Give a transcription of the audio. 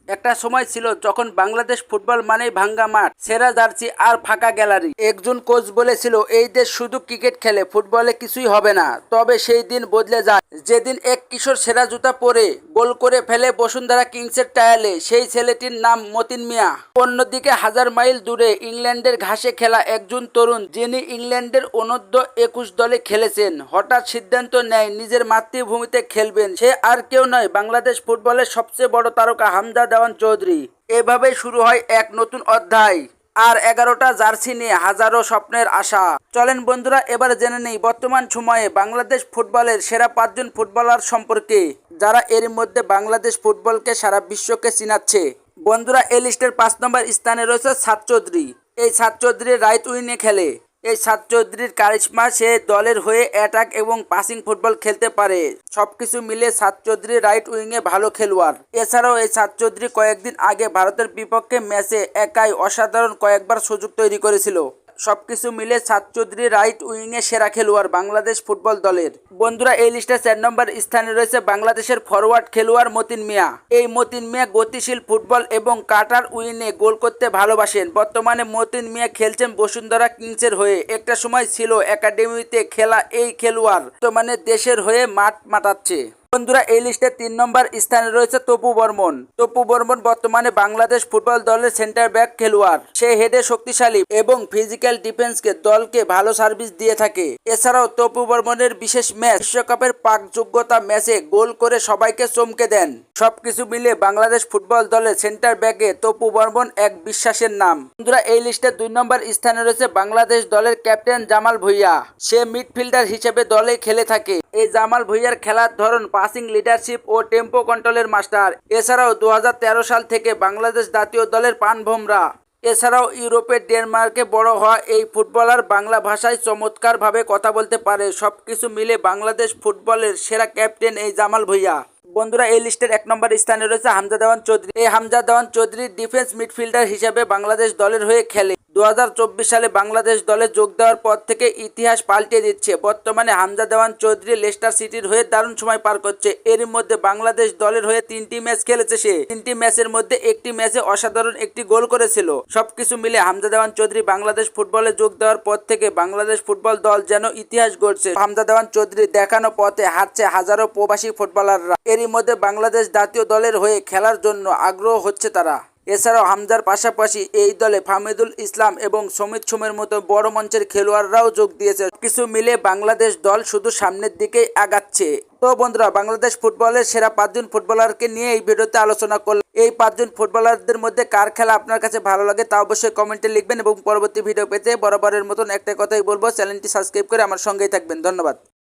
একটা সময় ছিল যখন বাংলাদেশ ফুটবল মানেই ভাঙ্গা মাঠ, সেরা জার্সি আর ফাঁকা গ্যালারি। একজন কোচ বলেছিল এই দেশ শুধু ক্রিকেট খেলে, ফুটবলে কিছুই হবে না। তবে সেই দিন বদলে যায় যেদিন এক কিশোর সেরা জুতা পরে গোল করে ফেলে বসুন্ধরা কিংসের ট্রায়ালে। সেই ছেলেটির নাম মতিন মিয়া। অন্যদিকে হাজার মাইল দূরে ইংল্যান্ডের ঘাসে খেলা একজন তরুণ, যিনি ইংল্যান্ডের অনূর্ধ্ব 21 দলে খেলেছেন, হঠাৎ সিদ্ধান্ত নেয় নিজের মাতৃভূমিতে খেলবেন। সে আর কেউ নয়, বাংলাদেশ ফুটবলের সবচেয়ে বড় তারকা হামজা দেওয়ান চৌধুরী। এভাবেই শুরু হয় এক নতুন অধ্যায়, আর 11টা জার্সি নিয়ে হাজারো স্বপ্নের আশা। চলেন বন্ধুরা, এবার জেনে নেই বর্তমান সময়ে বাংলাদেশ ফুটবলের সেরা 5জন ফুটবলার সম্পর্কে, যারা এর মধ্যে বাংলাদেশ ফুটবলকে সারা বিশ্বকে চিনাচ্ছে। বন্ধুরা, এই লিস্টের 5 নম্বর স্থানে রয়েছে সাদ চৌধুরী। এই সাদ চৌধুরী রাইট উইনে খেলে। এই সাদ চৌধুরীর কারিশমা, সে দলের হয়ে অ্যাটাক এবং পাসিং ফুটবল খেলতে পারে। সবকিছু মিলে সাদ চৌধুরী রাইট উইংয়ে ভালো খেলোয়াড়। এছাড়াও এই সাদ চৌধুরী কয়েকদিন আগে ভারতের বিপক্ষে ম্যাচে একাই অসাধারণ কয়েকবার সুযোগ তৈরি করেছিল। সবকিছু মিলে সাদ চৌধুরী রাইট উইংয়ে সেরা খেলোয়াড় বাংলাদেশ ফুটবল দলের। বন্ধুরা, এই লিস্টে 4 নম্বর স্থানে রয়েছে বাংলাদেশের ফরওয়ার্ড খেলোয়াড় মতিন মিয়া। এই মতিন মিয়া গতিশীল ফুটবল এবং কাটার উইনে গোল করতে ভালোবাসেন। বর্তমানে মতিন মিয়া খেলছেন বসুন্ধরা কিংসের হয়ে। একটা সময় ছিল একাডেমিতে খেলা এই খেলোয়াড় বর্তমানে দেশের হয়ে মাঠ মাতাচ্ছে। বন্ধুরা, এই লিস্টে 3 নম্বর স্থানে রয়েছে তপু বর্মন। তপু বর্মন বর্তমানে বাংলাদেশ ফুটবল দলের সেন্টার ব্যাক খেলোয়াড়। সে হেডে শক্তিশালী এবং ফিজিক্যাল ডিফেন্সকে দলকে ভালো সার্ভিস দিয়ে থাকে। এছাড়াও তপু বর্মনের বিশেষ ম্যাচ বিশ্বকাপের পাক যোগ্যতা ম্যাচে গোল করে সবাইকে চমকে দেন। সবকিছু মিলে বাংলাদেশ ফুটবল দলের সেন্টার ব্যাকে তপু বর্মন এক বিশ্বাসের নাম। বন্ধুরা, এই লিস্টে 2 নম্বর স্থানে রয়েছে বাংলাদেশ দলের ক্যাপ্টেন জামাল ভুঁইয়া। সে মিডফিল্ডার হিসেবে দলে খেলে থাকে। এই জামাল ভুঁইয়ার খেলার ধরন পাসিং, লিডারশিপ ও টেম্পো কন্ট্রোলের মাস্টার। এছাড়াও 2013 সাল থেকে বাংলাদেশ জাতীয় দলের প্রাণভোমরা। এছাড়াও ইউরোপের ডেনমার্কে বড় হওয়া এই ফুটবলার বাংলা ভাষায় চমৎকারভাবে কথা বলতে পারে। সবকিছু মিলে বাংলাদেশ ফুটবলের সেরা ক্যাপ্টেন এই জামাল ভুঁইয়া। বন্ধুরা, এই লিস্টের 1 নম্বর স্থানে রয়েছে হামজা দেওয়ান চৌধুরী। এই হামজা দেওয়ান চৌধুরী ডিফেন্স মিডফিল্ডার হিসেবে বাংলাদেশ দলের হয়ে খেলে। 2024 সালে বাংলাদেশ দলে যোগ দেওয়ার পর থেকে ইতিহাস পাল্টে দিচ্ছে। বর্তমানে হামজা দেওয়ান চৌধুরী লেস্টার সিটির হয়ে দারুণ সময় পার করছে। এর মধ্যে বাংলাদেশ দলের হয়ে 3টি ম্যাচ খেলেছে সে। 3টি ম্যাচের মধ্যে একটি ম্যাচে অসাধারণ একটি গোল করেছিল। সবকিছু মিলে হামজা দেওয়ান চৌধুরী বাংলাদেশ ফুটবলে যোগ দেওয়ার পর থেকে বাংলাদেশ ফুটবল দল যেন ইতিহাস গড়ছে। হামজা দেওয়ান চৌধুরী দেখানো পথে হাঁটছে হাজারো প্রবাসী ফুটবলাররা। এরই মধ্যে বাংলাদেশ জাতীয় দলের হয়ে খেলার জন্য আগ্রহ হচ্ছে তারা। এছাড়াও হামজার পাশাপাশি এই দলে ফাহমিদুল ইসলাম এবং সমিত সোমের মতো বড় মঞ্চের খেলোয়াড়রাও যোগ দিয়েছে। কিছু মিলে বাংলাদেশ দল শুধু সামনের দিকেই আগাচ্ছে। তো বন্ধুরা, বাংলাদেশ ফুটবলের সেরা 5জন ফুটবলারকে নিয়ে এই ভিডিওতে আলোচনা করলাম। এই 5জন ফুটবলারদের মধ্যে কার খেলা আপনার কাছে ভালো লাগে তা অবশ্যই কমেন্টে লিখবেন, এবং পরবর্তী ভিডিও পেতে বরাবরের মতন একটা কথাই বলবো, চ্যানেলটি সাবস্ক্রাইব করে আমার সঙ্গেই থাকবেন। ধন্যবাদ।